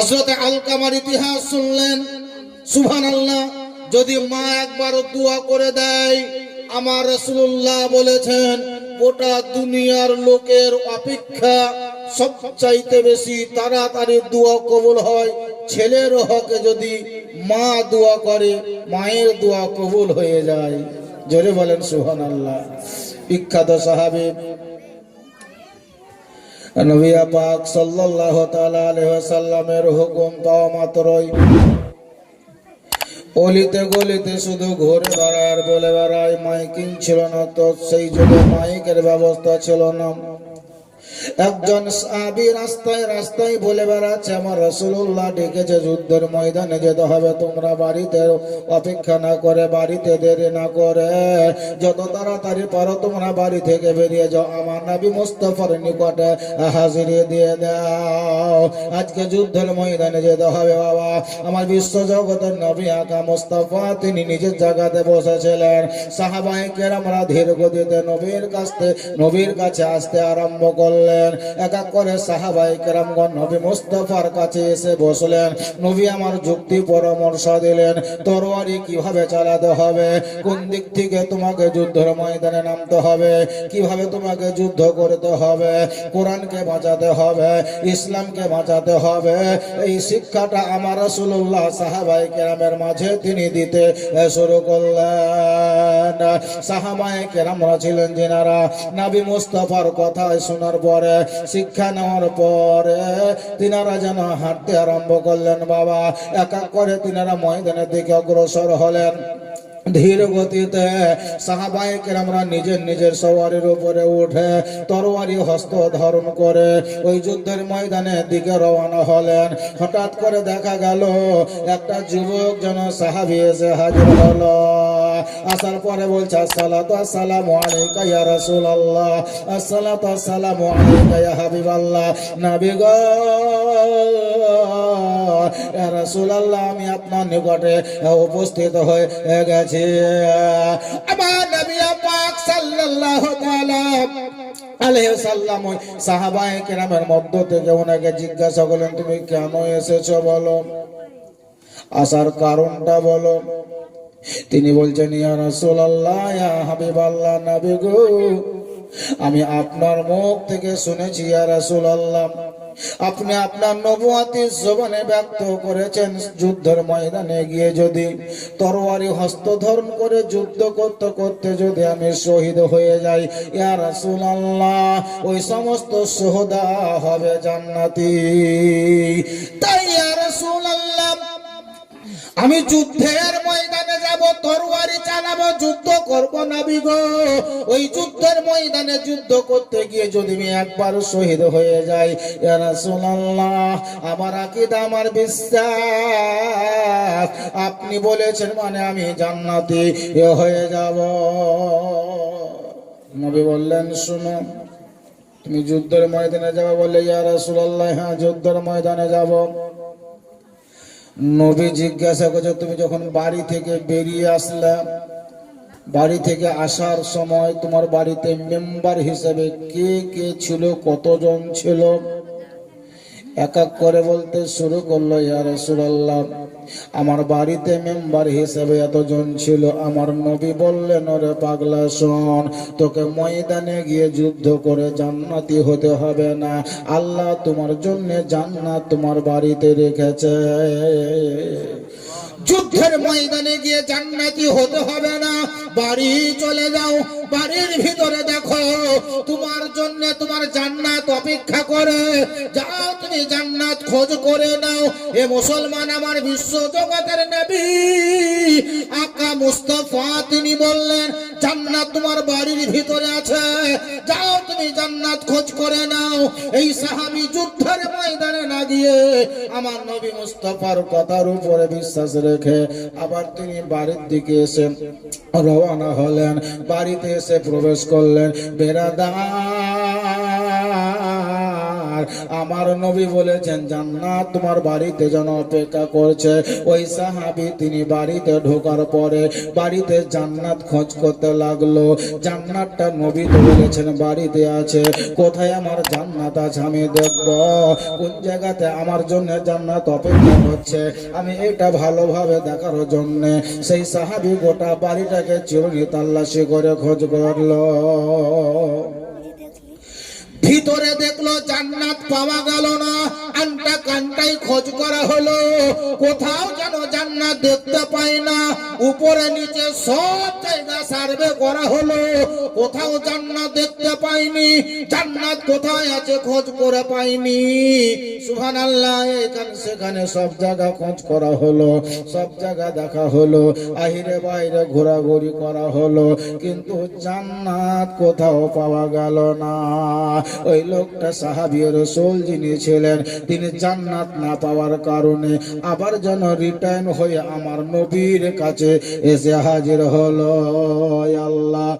হযরত আলকামার ইতিহাস শুনলেন, সুবহানাল্লাহ। যদি মা একবার দোয়া করে দেয়, আমার রাসূলুল্লাহ বলেছেন গোটা দুনিয়ার লোকের অপেক্ষা সবচাইতে বেশি তাড়াতাড়ি দোয়া কবুল হয় ছেলের হকে যদি মা দোয়া করে, মায়ের দোয়া কবুল হয়ে যায়। জোরে বলেন সুবহানাল্লাহ। বিখ্যাত সাহাবী নবী পাক সাল্লাল্লাহু তাআলা আলাইহি ওয়াসাল্লামের হুকুম পাওয়া মাত্রই অলিতে গলিতে শুধু ঘুরে বেড়ায়, বলে বেড়ায়। মাইকিং ছিল না, তো সেই যুগে মাইকের ব্যবস্থা ছিল না। একজন সাহাবী রাস্তায় রাস্তায় বলে বেড়াচ্ছে, আমার রাসূলুল্লাহ ডেকেছে, যুদ্ধের ময়দানে যেতে হবে, তোমরা বাড়িতে অপেক্ষা না করে, বাড়িতে দেরি না করে যত তাড়াতাড়ি পারো তোমরা বাড়ি থেকে বেরিয়ে যাও, আমার নবী মুস্তাফার নিকটে হাজিরি দিয়ে দাও। আজকে যুদ্ধের ময়দানে যেতে হবে বাবা। আমার বিশ্ব জগতের নবী আকা মুস্তাফা তিনি নিজের জায়গাতে বসেছিলেন। সাহাবায়ে কেরামরা ধীর গতিতে নবীর কাছে আসতে আরম্ভ করলেন। এক এক করে সাহাবায়ে কেরামগণ নবী মুস্তাফার কাছে এসে বসলেন। নবী আমার যুক্তি পরামর্শ দিলেন, তরবারি কিভাবে চালাতে হবে, কোন দিক থেকে তোমাকে যুদ্ধের ময়দানে নামতে হবে, কিভাবে তোমাকে যুদ্ধ করতে হবে, কোরআনকে বাঁচাতে হবে, ইসলামকে বাঁচাতে হবে। এই শিক্ষাটা আমার রাসূলুল্লাহ সাহাবায়ে কেরামের মাঝে তিনি দিতে শুরু করলেন। সাহাবায়ে কেরামরা ছিলেন যিনারা নবী মুস্তাফার কথা শোনার পরে, শিক্ষা নেওয়ার পরে তিনারা যেন হাঁটতে আরম্ভ করলেন বাবা। এক এক করে তিনারা ময়দানের দিকে অগ্রসর হলেন ধীর গতিতে। সাহাবায়ে কেরামরা নিজের নিজের সওয়ারির উপরে উঠে তরবারি হস্ত ধারণ করে ওই যুদ্ধের ময়দানের দিকে রওনা হলেন। হঠাৎ করে দেখা গেল একটা যুবক যেন সাহাবী এসে হাজির হলো। আসার পরে বলছে, আসসালাতু আসসালামু আলাইকা ইয়া রাসূলুল্লাহ, আসসালাতু আসসালামু আলাইকা ইয়া হাবিবাল্লাহ। নবী গো, ইয়া রাসূলুল্লাহ, আমি আপনার নিকটে উপস্থিত হয়ে গেছি। আমার নবী পাক সাল্লাল্লাহু তাআলা আলাইহি ওয়াসাল্লাম সাহাবায়ে কেরামের মধ্য থেকে ওনাকে জিজ্ঞাসা করলেন, তুমি কেন এসেছো বলো, আসার কারণটা বলো। তিনি বলছেন, ইয়া রাসূলুল্লাহ, ইয়া হাবিবাল্লাহ, নবী গো, আমি আপনার মুখ থেকে শুনেছি ইয়া রাসূলুল্লাহ, আপনি আপনার নবুয়াতের জবানে ব্যক্ত করেছেন যুদ্ধের ময়দানে গিয়ে যদি তরবারি হস্ত ধারণ করে যুদ্ধ করতে করতে যদি আমি শহীদ হয়ে যাই, ইয়া রাসূলুল্লাহ, ওই সমস্ত শুহাদা হবে জান্নাতি। তাই ইয়া রাসূলুল্লাহ, আমি যুদ্ধের ময়দানে যাব, তরবারি চালাবো, যুদ্ধ করব নবী গো। ওই যুদ্ধের ময়দানে যুদ্ধ করতে গিয়ে যদি আমি একবার শহীদ হয়ে যাই, ইয়া রাসূলুল্লাহ, আমার আকীদা, আমার বিশ্বাস, আপনি বলেছেন মানে আমি জান্নাতি হয়ে যাব। নবী বললেন, শুনো, তুমি যুদ্ধের ময়দানে যাবে বলে, ইয়া রাসূলুল্লাহ, হ্যাঁ যুদ্ধের ময়দানে যাব। নবী জিজ্ঞাসা করছে, তুমি যখন বাড়ি থেকে বেরিয়ে আসলে, বাড়ি থেকে আসার সময় তোমার বাড়িতে মেম্বার হিসেবে কে কে ছিল, কতজন ছিল? এক এক করে বলতে শুরু করলো, ইয়া রাসূলুল্লাহ, আমার বাড়িতে মেম্বার হিসেবে এতজন ছিল। আমার নবী বললেন, ওরে পাগলা শোন, তোকে ময়দানে গিয়ে যুদ্ধ করে জান্নাতি হতে হবে না, আল্লাহ তোমার জন্য জান্নাত তোমার বাড়িতে রেখেছে। যুদ্ধের ময়দানে গিয়ে জান্নাতি হতে হবে না, বাড়ি চলে যাও, বাড়ির ভিতরে দেখো তোমার জন্য তোমার জান্নাত অপেক্ষা করে, যাও তুমি জান্নাত খোঁজ করে নাও। এ মুসলমান, আমার বিশ্ব জগতের নবী আকা মুস্তাফা তিনি বললেন, জান্নাত তোমার বাড়ির ভিতরে আছে, যাও তুমি জান্নাত খোঁজ করে নাও। এই সাহাবী যুদ্ধের ময়দানে না গিয়ে আমার নবী মুস্তাফার কথার উপরে বিশ্বাস রেখে আবার তিনি বাড়ির দিকে এসে রওনা হলেন। বাড়িতে এসে প্রবেশ করলেন। বেরাদার আর আমার নবী বলেছেন জান্নাত তোমার বাড়িতে যেন অপেক্ষা করছে। ওই সাহাবী তিনি বাড়িতে ঢোকার পরে বাড়িতে জান্নাত খোঁজ করতে লাগলো। জান্নাতটা নবী তো বলেছেন বাড়িতে আছে, কোথায় আমার জান্নাত আছে আমি দেখব, কোন জায়গাতে আমার জন্য জান্নাত অপেক্ষা করছে আমি এটা ভালোভাবে দেখার জন্য সেই সাহাবী গোটা বাড়িটাকে চিরুনি তাল্লাশি করে খোঁজ করলো। ভিতরে দেখলো জান্নাত পাওয়া গেল না, আনটা কানটাই খোঁজ করা হলো, কোথাও যেন জান্নাত দেখতে পাই না। উপরে নিচে সব জায়গা সার্ভে করা হলো, কোথাও জান্নাত দেখতে পাইনি। জান্নাত কোথায় আছে খোঁজ করে পাইনি। সুবহানাল্লাহ। এখানে সেখানে সব জায়গা খোঁজ করা হলো, সব জায়গা দেখা হলো, আহিরে বাইরে ঘোরাঘুরি করা হলো, কিন্তু জান্নাত কোথাও পাওয়া গেল না। ওই লোকটা সাহাবী রাসূল যিনি ছিলেন তিনি জান্নাত না পাওয়ার কারণে আবার যেন রিটার্ন হয়ে আমার নবীর কাছে এসে হাজির হলো। আল্লাহ